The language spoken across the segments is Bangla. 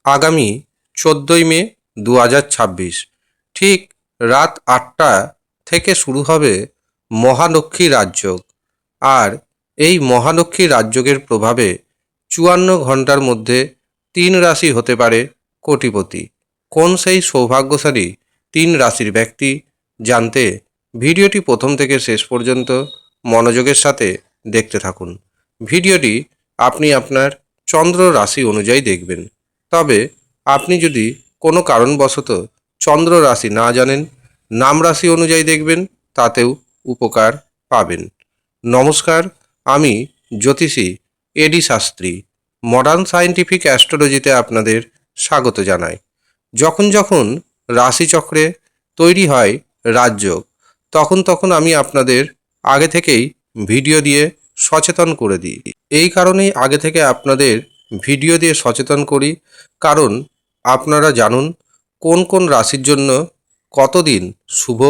আগামী 14ই মে 2026 ঠিক রাত 8টা থেকে শুরু হবে মহালক্ষ্মী রাজযোগ। আর এই মহালক্ষ্মী রাজযোগের প্রভাবে 54 ঘন্টার মধ্যে 3 রাশি হতে পারে কোটিপতি। কোন সেই সৌভাগ্যশালী 3 রাশির ব্যক্তি জানতে ভিডিওটি প্রথম থেকে শেষ পর্যন্ত মনোযোগের সাথে দেখতে থাকুন। ভিডিওটি আপনি আপনার চন্দ্র রাশি অনুযায়ী দেখবেন। তবে আপনি যদি কোনো কারণবশত চন্দ্র রাশি না জানেন, নাম রাশি অনুযায়ী দেখবেন, তাতেও উপকার পাবেন। নমস্কার, আমি জ্যোতিষী এডি শাস্ত্রী মডার্ন সায়েন্টিফিক অ্যাস্ট্রোলজিতে আপনাদের স্বাগত জানাই। যখন যখন রাশিচক্রে তৈরি হয় রাজযোগ, তখন আমি আপনাদের আগে থেকেই ভিডিও দিয়ে সচেতন করে দিই। এই কারণেই আগে থেকে আপনাদের ভিডিও দিয়ে সচেতন করি, কারণ আপনারা জানুন কোন কোন রাশির জন্য কতদিন শুভ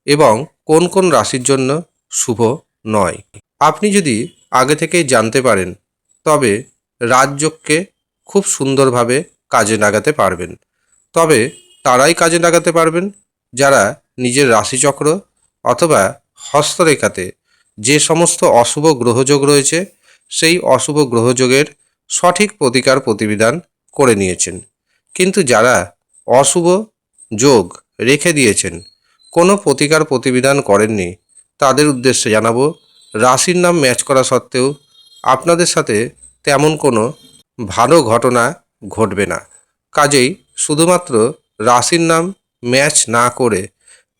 এবং কোন কোন রাশির জন্য শুভ নয়। আপনি যদি আগে থেকেই জানতে পারেন, তবে রাজযোগকে খুব সুন্দরভাবে কাজে লাগাতে পারবেন। তবে তারাই কাজে লাগাতে পারবেন যারা নিজের রাশিচক্র অথবা হস্তরেখাতে যে সমস্ত অশুভ গ্রহযোগ রয়েছে, সেই অশুভ গ্রহযোগের সঠিক প্রতিকার প্রতিবিধান করে নিয়েছেন। কিন্তু যারা অশুভ যোগ রেখে দিয়েছেন, কোনো প্রতিকার প্রতিবিধান করেননি, তাদের উদ্দেশ্যে জানাবো রাশির নাম ম্যাচ করা সত্ত্বেও আপনাদের সাথে তেমন কোনো ভালো ঘটনা ঘটবে না। কাজেই শুধুমাত্র রাশির নাম ম্যাচ না করে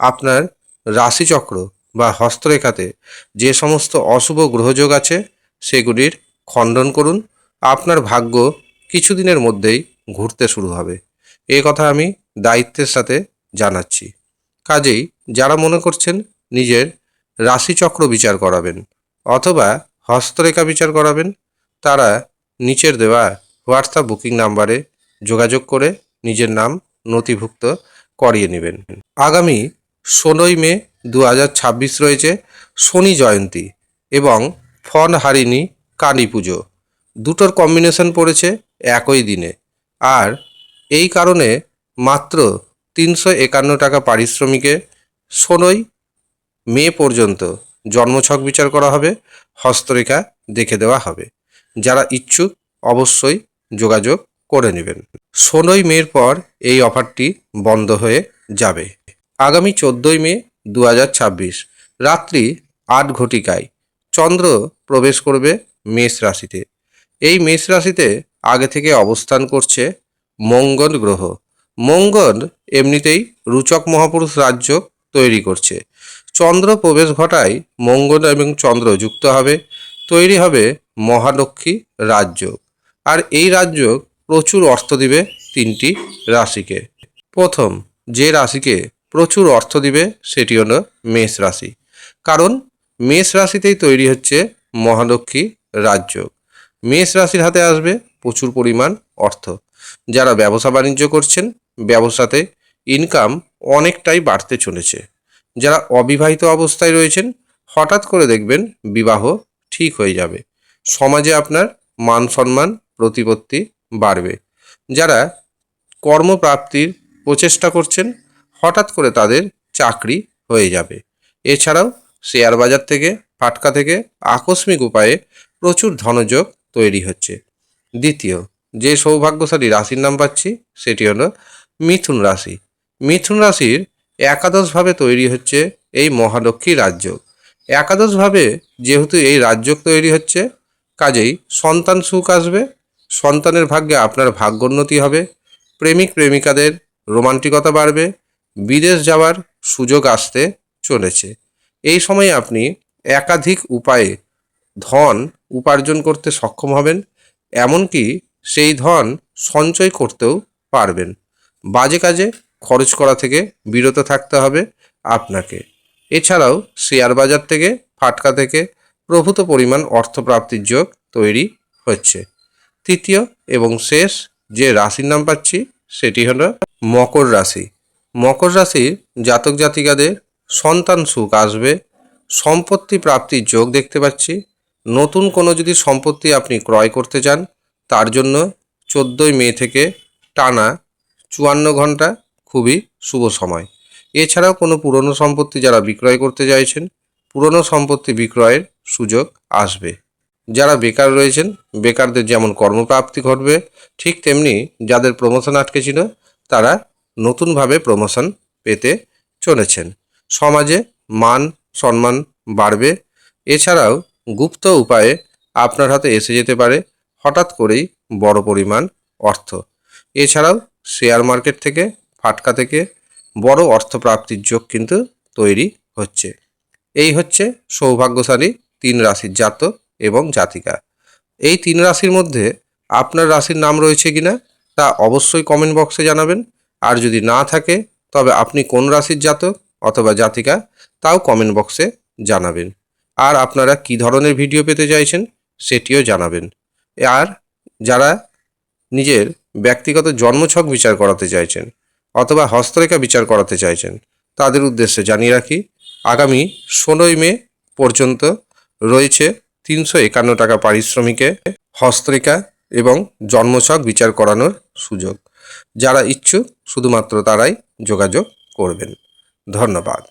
আপনার রাশিচক্র বা হস্তরেখাতে যে সমস্ত অশুভ গ্রহযোগ আছে সেগুলির খণ্ডন করুন। আপনার ভাগ্য কিছুদিনের মধ্যেই ঘুরতে শুরু হবে, এ কথা আমি দায়িত্বের সাথে জানাচ্ছি। কাজেই যারা মনে করছেন নিজের রাশিচক্র বিচার করাবেন অথবা হস্তরেখা বিচার করাবেন, তারা নিচের দেওয়া হোয়াটসঅ্যাপ বুকিং নাম্বারে যোগাযোগ করে নিজের নাম নথিভুক্ত করিয়ে নেবেন। আগামী 16ই মে 2026 রয়েছে শনি জয়ন্তী এবং ফণহারিণী কালী পুজো। দুটোর কম্বিনেশন পড়েছে একই দিনে। আর এই কারণে মাত্র 351 টাকা পারিশ্রমিকে 16ই মে পর্যন্ত জন্মছক বিচার করা হবে, হস্তরেখা দেখে দেওয়া হবে। যারা ইচ্ছুক অবশ্যই যোগাযোগ করে নেবেন। 16ই মের পর এই অফারটি বন্ধ হয়ে যাবে। আগামী 14ই মে 2026 রাত্রি 8 ঘটিকায় চন্দ্র প্রবেশ করবে মেষ রাশিতে। এই মেষ রাশিতে আগে থেকে অবস্থান করছে মঙ্গল গ্রহ। মঙ্গল এমনিতেই রুচক মহাপুরুষ রাজযোগ তৈরি করছে। চন্দ্র প্রবেশ ঘটায় মঙ্গল এবং চন্দ্র যুক্ত হবে, তৈরি হবে মহালক্ষ্মী রাজযোগ। আর এই রাজযোগ প্রচুর অর্থ দিবে 3টি রাশিকে। প্রথম যে রাশিকে প্রচুর অর্থ দিবে সেটি হলো মেষ রাশি, কারণ মেষ রাশিতেই তৈরি হচ্ছে মহালক্ষ্মী রাজযোগ। মেষ রাশির হাতে আসবে প্রচুর পরিমাণ অর্থ। যারা ব্যবসা বাণিজ্য করছেন, ব্যবসাতে ইনকাম অনেকটাই বাড়তে চলেছে। যারা অবিবাহিত অবস্থায় রয়েছেন, হঠাৎ করে দেখবেন বিবাহ ঠিক হয়ে যাবে। সমাজে আপনার মান সম্মান প্রতিপত্তি বাড়বে। যারা কর্মপ্রাপ্তির প্রচেষ্টা করছেন, হঠাৎ করে তাদের চাকরি হয়ে যাবে। এছাড়াও শেয়ার বাজার থেকে, ফাটকা থেকে আকস্মিক উপায়ে প্রচুর ধনযোগ তৈরি হচ্ছে। দ্বিতীয় যে সৌভাগ্যশালী রাশির নাম পাচ্ছি সেটি হলো মিথুন রাশি। মিথুন রাশির একাদশভাবে তৈরি হচ্ছে এই মহালক্ষ্মী রাজযোগ। একাদশভাবে যেহেতু এই রাজযোগ তৈরি হচ্ছে, কাজেই সন্তান সুখ আসবে, সন্তানের ভাগ্যে আপনার ভাগ্যোন্নতি হবে, প্রেমিক প্রেমিকাদের রোমান্টিকতা বাড়বে, বিদেশ যাওয়ার সুযোগ আসতে চলেছে। এই সময় আপনি একাধিক উপায়ে ধন উপার্জন করতে সক্ষম হবেন, এমনকি সেই ধন সঞ্চয় করতেও পারবেন। বাজে কাজে খরচ করা থেকে বিরত থাকতে হবে আপনাকে। এছাড়াও শেয়ার বাজার থেকে, ফাটকা থেকে প্রভূত পরিমাণ অর্থপ্রাপ্তির যোগ তৈরি হচ্ছে। তৃতীয় এবং শেষ যে রাশির নাম পাচ্ছি সেটি হলো মকর রাশি। মকর রাশির জাতক জাতিকাদের সন্তান সুখ আসবে, সম্পত্তি প্রাপ্তির যোগ দেখতে পাচ্ছি। নতুন কোনো যদি সম্পত্তি আপনি ক্রয় করতে চান, তার জন্য 14ই মে থেকে টানা 54 ঘন্টা খুবই শুভ সময়। এছাড়াও কোনো পুরনো সম্পত্তি যারা বিক্রয় করতে চাইছেন, পুরনো সম্পত্তি বিক্রয়ের সুযোগ আসবে। যারা বেকার রয়েছেন, বেকারদের যেমন কর্মপ্রাপ্তি ঘটবে, ঠিক তেমনি যাদের প্রমোশন আটকে ছিল তারা নতুনভাবে প্রমোশন পেতে চলেছেন। সমাজে মান সম্মান বাড়বে। এছাড়াও গুপ্ত উপায়ে আপনার হাতে এসে যেতে পারে হঠাৎ করেই বড় পরিমাণ অর্থ। এছাড়াও শেয়ার মার্কেট থেকে, ফাটকা থেকে বড় অর্থপ্রাপ্তির যোগ কিন্তু তৈরি হচ্ছে। এই হচ্ছে সৌভাগ্যশালী 3 রাশির জাতক এবং জাতিকা। এই 3 রাশির মধ্যে আপনার রাশির নাম রয়েছে কিনা তা অবশ্যই কমেন্ট বক্সে জানাবেন। আর যদি না থাকে তবে আপনি কোন রাশির জাতক অথবা জাতিকা তাও কমেন্ট বক্সে জানাবেন। আর আপনারা কী ধরনের ভিডিও পেতে চাইছেন সেটিও জানাবেন। আর যারা নিজের ব্যক্তিগত জন্মছক বিচার করাতে চাইছেন অথবা হস্তরেখা বিচার করাতে চাইছেন তাদের উদ্দেশ্যে জানিয়ে রাখি, আগামী 16ই মে পর্যন্ত রয়েছে 351 টাকা পারিশ্রমিকে হস্তরেখা এবং জন্মছক বিচার করানোর সুযোগ। যারা ইচ্ছুক শুধুমাত্র তারাই যোগাযোগ করবেন। ধন্যবাদ।